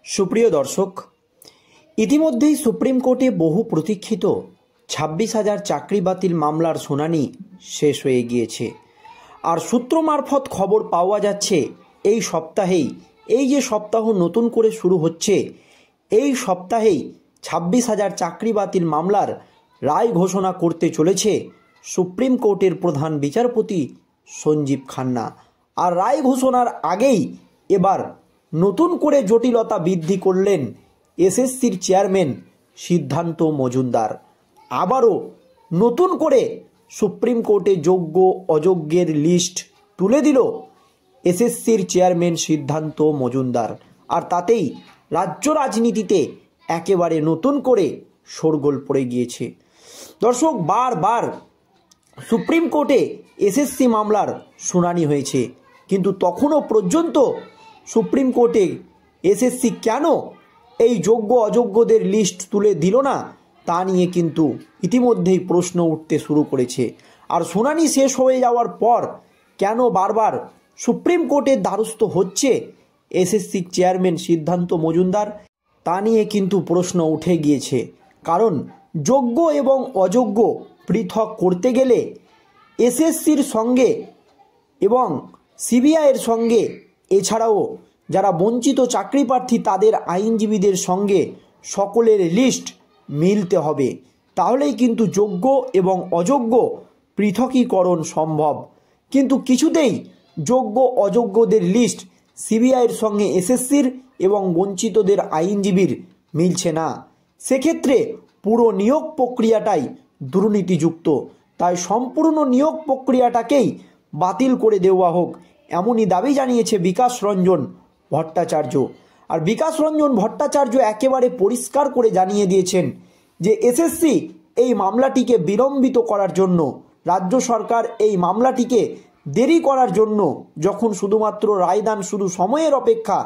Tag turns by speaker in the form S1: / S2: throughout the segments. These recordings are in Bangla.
S1: সুপ্রিয় দর্শক, ইতিমধ্যেই সুপ্রিম কোর্টে বহু প্রতীক্ষিত 26,000 চাকরি বাতিল মামলার শুনানি শেষ হয়ে গিয়েছে। আর সূত্র মারফত খবর পাওয়া যাচ্ছে এই সপ্তাহেই, এই যে সপ্তাহ নতুন করে শুরু হচ্ছে, এই সপ্তাহেই 26,000 চাকরি বাতিল মামলার রায় ঘোষণা করতে চলেছে সুপ্রিম কোর্টের প্রধান বিচারপতি সঞ্জীব খান্না। আর রায় ঘোষণার আগেই এবার নতুন করে জটিলতা বৃদ্ধি করলেন এসএসসির চেয়ারম্যান সিদ্ধান্ত মজুমদার। আবারও নতুন করে সুপ্রিম কোর্টে যোগ্য অযোগ্যের লিস্ট তুলে দিল এসএসসির চেয়ারম্যান সিদ্ধান্ত মজুমদার। আর তাতেই রাজ্য রাজনীতিতে একেবারে নতুন করে শোরগোল পড়ে গিয়েছে। দর্শক, বারবার সুপ্রিম কোর্টে এসএসসি মামলার শুনানি হয়েছে, কিন্তু তখনও পর্যন্ত সুপ্রিম কোর্টে এসএসসি কেন এই যোগ্য অযোগ্যদের লিস্ট তুলে দিল না, তা নিয়ে কিন্তু ইতিমধ্যেই প্রশ্ন উঠতে শুরু করেছে। আর শুনানি শেষ হয়ে যাওয়ার পর কেন বারবার সুপ্রিম কোর্টের দ্বারস্থ হচ্ছে এসএসসি চেয়ারম্যান সিদ্ধান্ত মজুমদার, তা নিয়ে কিন্তু প্রশ্ন উঠে গিয়েছে। কারণ যোগ্য এবং অযোগ্য পৃথক করতে গেলে এসএসসির সঙ্গে এবং সিবিআইয়ের সঙ্গে, এছাড়াও যারা বঞ্চিত চাকরি প্রার্থী তাদের আইনজীবীদের সঙ্গে সকলের লিস্ট মিলতে হবে, তাহলেই কিন্তু যোগ্য এবং অযোগ্য পৃথকীকরণ সম্ভব। কিন্তু কিছুতেই যোগ্য অযোগ্যদের লিস্ট সিবিআইয়ের সঙ্গে এসএসসির এবং বঞ্চিতদের আইনজীবীর মিলছে না। সেক্ষেত্রে পুরো নিয়োগ প্রক্রিয়াটাই দুর্নীতিযুক্ত। তাই সম্পূর্ণ নিয়োগ প্রক্রিয়াটাকেই বাতিল করে দেওয়া হোক, এমনই দাবি জানিয়েছে বিকাশ রঞ্জন ভট্টাচার্য। আর বিকাশ রঞ্জন ভট্টাচার্য একেবারে পরিষ্কার করে জানিয়ে দিয়েছেন যে এসএসসি এই মামলাটিকে বিলম্বিত করার জন্য, রাজ্য সরকার এই মামলাটিকে দেরি করার জন্য, যখন শুধুমাত্র রায়দান শুধু সময়ের অপেক্ষা,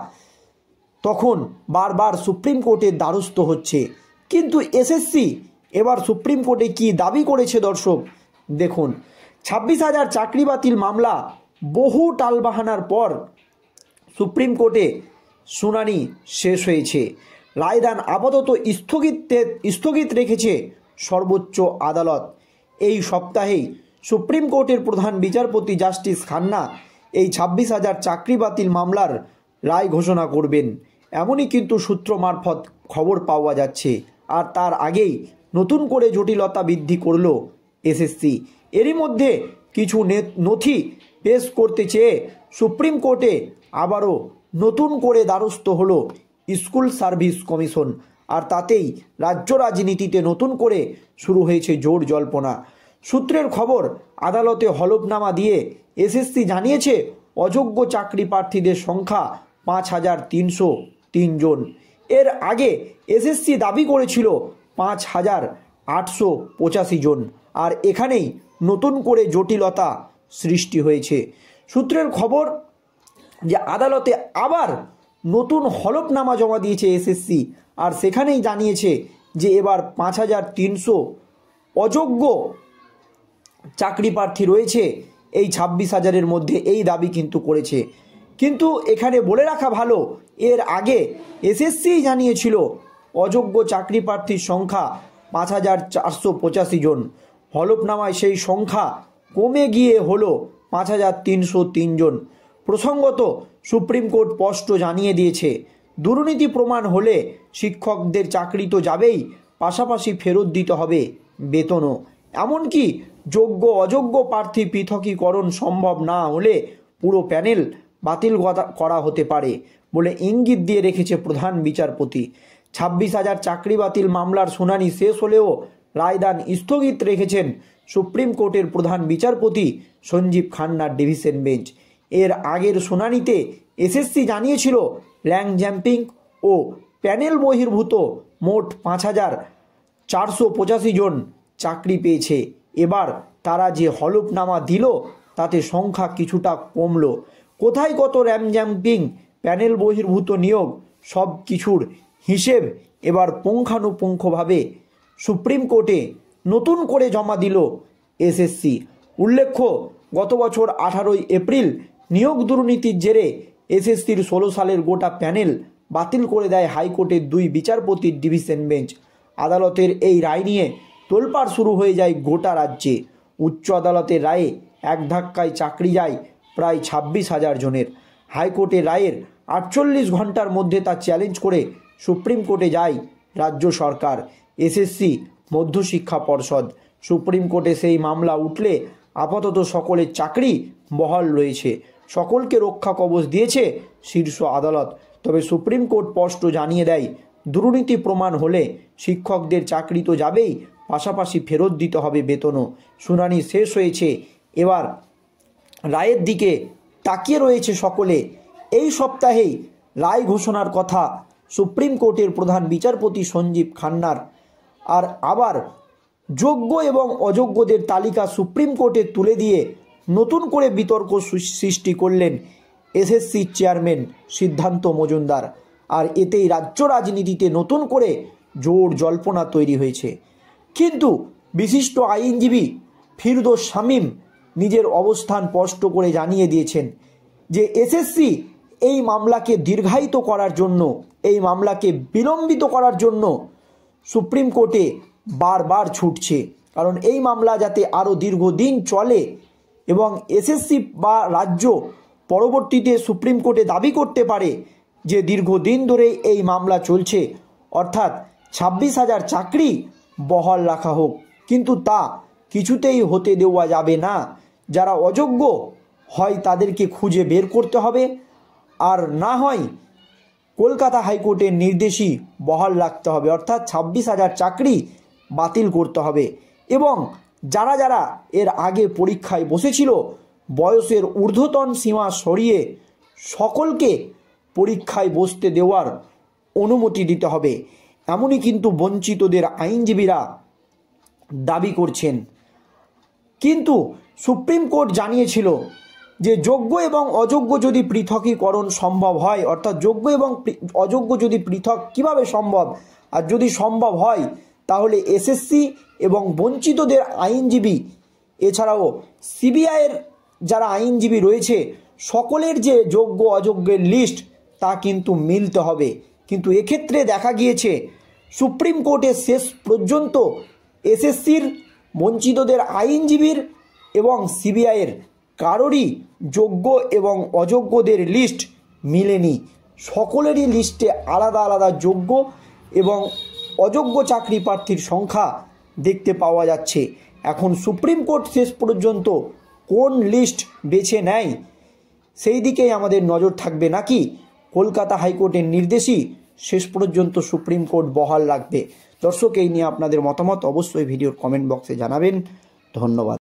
S1: তখন বারবার সুপ্রিম কোর্টের দ্বারস্থ হচ্ছে। কিন্তু এসএসসি এবার সুপ্রিম কোর্টে কি দাবি করেছে দর্শক দেখুন। 26,000 চাকরি বাতিল মামলা বহু টালবাহানার পর সুপ্রিম কোর্টে শুনানি শেষ হয়েছে। রায়দান আপাতত স্থগিত রেখেছে সর্বোচ্চ আদালত। এই সপ্তাহেই সুপ্রিম কোর্টের প্রধান বিচারপতি জাস্টিস খান্না এই 26,000 চাকরি বাতিল মামলার রায় ঘোষণা করবেন, এমনই কিন্তু সূত্র মারফত খবর পাওয়া যাচ্ছে। আর তার আগেই নতুন করে জটিলতা বৃদ্ধি করল এসএসসি। এরই মধ্যে কিছু নথি পেশ করতে চেয়ে সুপ্রিম কোর্টে আবারও নতুন করে দ্বারস্থ হলো স্কুল সার্ভিস কমিশন। আর তাতেই রাজ্য রাজনীতিতে নতুন করে শুরু হয়েছে জোর জল্পনা। সূত্রের খবর, আদালতে হলফনামা দিয়ে এসএসসি জানিয়েছে অযোগ্য চাকরি প্রার্থীদের সংখ্যা 5,303 জন। এর আগে এসএসসি দাবি করেছিল 5,885 জন। আর এখানেই নতুন করে জটিলতা সৃষ্টি হয়েছে। সূত্রের খবর যে আদালতে আবার নতুন হলফনামা জমা দিয়েছে এসএসসি। আর সেখানেই জানিয়েছে যে এবার 5,300 অযোগ্য চাকরি প্রার্থী রয়েছে এই 26,000-এর মধ্যে, এই দাবি কিন্তু করেছে। কিন্তু এখানে বলে রাখা ভালো, এর আগে এসএসসি জানিয়েছিল অযোগ্য চাকরি প্রার্থীর সংখ্যা 5,485 জন। হলফনামায় সেই সংখ্যা কমে গিয়ে হলো 5,303 জন। প্রসঙ্গত সুপ্রিম কোর্ট স্পষ্ট জানিয়ে দিয়েছে, দুর্নীতি প্রমাণ হলে শিক্ষকদের চাকরি তো যাবেই, পাশাপাশি ফেরত দিতে হবে বেতনও। এমনকি যোগ্য অযোগ্য প্রার্থী পৃথকীকরণ সম্ভব না হলে পুরো প্যানেল বাতিল করা হতে পারে বলে ইঙ্গিত দিয়ে রেখেছে প্রধান বিচারপতি। 26,000 চাকরি বাতিল মামলার শুনানি শেষ হলেও রায়দান স্থগিত রেখেছেন সুপ্রিম কোর্টের প্রধান বিচারপতি সঞ্জীব খান্নার ডিভিশন বেঞ্চ। এর আগের শুনানিতে এসএসসি জানিয়েছিল র্যাঙ্ক জাম্পিং ও প্যানেল বহির্ভূত মোট 5,485 জন চাকরি পেয়েছে। এবার তারা যে হলফনামা দিল তাতে সংখ্যা কিছুটা কমল। কোথায় কত র্যাঙ্ক জাম্পিং, প্যানেল বহির্ভূত নিয়োগ, সব কিছুর হিসেব এবার পুঙ্খানুপুঙ্খভাবে সুপ্রিম কোর্টে নতুন করে জমা দিল এসএসসি। উল্লেখ্য, গত বছর 18 এপ্রিল নিয়োগ দুর্নীতির জেরে এসএসসির 16 সালের গোটা প্যানেল বাতিল করে দেয় হাইকোর্টের 2 বিচারপতির ডিভিশন বেঞ্চ। আদালতের এই রায় নিয়ে তোলপাড় শুরু হয়ে যায় গোটা রাজ্যে। উচ্চ আদালতের রায়ে এক ধাক্কায় চাকরি যায় প্রায় 26,000 জনের। হাইকোর্টের রায়ের 48 ঘন্টার মধ্যে তা চ্যালেঞ্জ করে সুপ্রিম কোর্টে যায় রাজ্য সরকার, এসএসসি, মধ্যশিক্ষা পর্ষদ। সুপ্রিম কোর্টে সেই মামলা উঠলে আপাতত সকলের চাকরি বহাল রয়েছে, সকলকে রক্ষা কবচ দিয়েছে শীর্ষ আদালত। তবে সুপ্রিম কোর্ট স্পষ্ট জানিয়ে দেয়, দুর্নীতি প্রমাণ হলে শিক্ষকদের চাকরি তো যাবেই, পাশাপাশি ফেরত দিতে হবে বেতনও। শুনানি শেষ হয়েছে, এবার রায়ের দিকে তাকিয়ে রয়েছে সকলে। এই সপ্তাহেই রায় ঘোষণার কথা সুপ্রিম কোর্টের প্রধান বিচারপতি সঞ্জীব খান্নার। আর আবার যোগ্য এবং অযোগ্যদের তালিকা সুপ্রিম কোর্টে তুলে দিয়ে নতুন করে বিতর্ক সৃষ্টি করলেন এসএসসির চেয়ারম্যান সিদ্ধান্ত মজুমদার। আর এতেই রাজ্য রাজনীতিতে নতুন করে জোর জল্পনা তৈরি হয়েছে। কিন্তু বিশিষ্ট আইনজীবী ফিরদৌস শামীম নিজের অবস্থান স্পষ্ট করে জানিয়ে দিয়েছেন যে এসএসসি এই মামলাকে দীর্ঘায়িত করার জন্য, এই মামলাকে বিলম্বিত করার জন্য সুপ্রিম কোর্টে বারবার ছুটছে। কারণ এই মামলা যাতে আরও দীর্ঘদিন চলে এবং এসএসসি বা রাজ্য পরবর্তীতে সুপ্রিম কোর্টে দাবি করতে পারে যে দীর্ঘদিন ধরে এই মামলা চলছে, অর্থাৎ 26,000 চাকরি বহাল রাখা হোক। কিন্তু তা কিছুতেই হতে দেওয়া যাবে না। যারা অযোগ্য হয় তাদেরকে খুঁজে বের করতে হবে, আর না হয় কলকাতা হাইকোর্টের নির্দেশই বহাল রাখতে হবে, অর্থাৎ 26,000 চাকরি বাতিল করতে হবে। এবং যারা যারা এর আগে পরীক্ষায় বসেছিল, বয়সের ঊর্ধ্বতন সীমা সরিয়ে সকলকে পরীক্ষায় বসতে দেওয়ার অনুমতি দিতে হবে, এমনই কিন্তু বঞ্চিতদের আইনজীবীরা দাবি করছেন। কিন্তু সুপ্রিম কোর্ট জানিয়েছিল যে যোগ্য এবং অযোগ্য যদি পৃথকীকরণ সম্ভব হয়, অর্থাৎ যোগ্য এবং অযোগ্য যদি পৃথক কিভাবে সম্ভব, আর যদি সম্ভব হয় তাহলে এসএসসি এবং বঞ্চিতদের আইনজীবী এছাড়াও সিবিআইয়ের যারা আইনজীবী রয়েছে সকলের যে যোগ্য অযোগ্যের লিস্ট তা কিন্তু মিলতে হবে। কিন্তু এক্ষেত্রে দেখা গিয়েছে সুপ্রিম কোর্টে শেষ পর্যন্ত এসএসসির, বঞ্চিতদের আইনজীবীর এবং সিবিআইয়ের কারোরই যোগ্য এবং অযোগ্যদের লিস্ট মিলেনি। সকলেরই লিস্টে আলাদা আলাদা যোগ্য এবং অযোগ্য চাকরি প্রার্থীর সংখ্যা দেখতে পাওয়া যাচ্ছে। এখন সুপ্রিম কোর্ট শেষ পর্যন্ত কোন লিস্ট বেছে নেয় সেই দিকেই আমাদের নজর থাকবে, নাকি কলকাতা হাইকোর্টের নির্দেশই শেষ পর্যন্ত সুপ্রিম কোর্ট বহাল রাখবে। দর্শক, এই নিয়ে আপনাদের মতামত অবশ্যই ভিডিওর কমেন্ট বক্সে জানাবেন। ধন্যবাদ।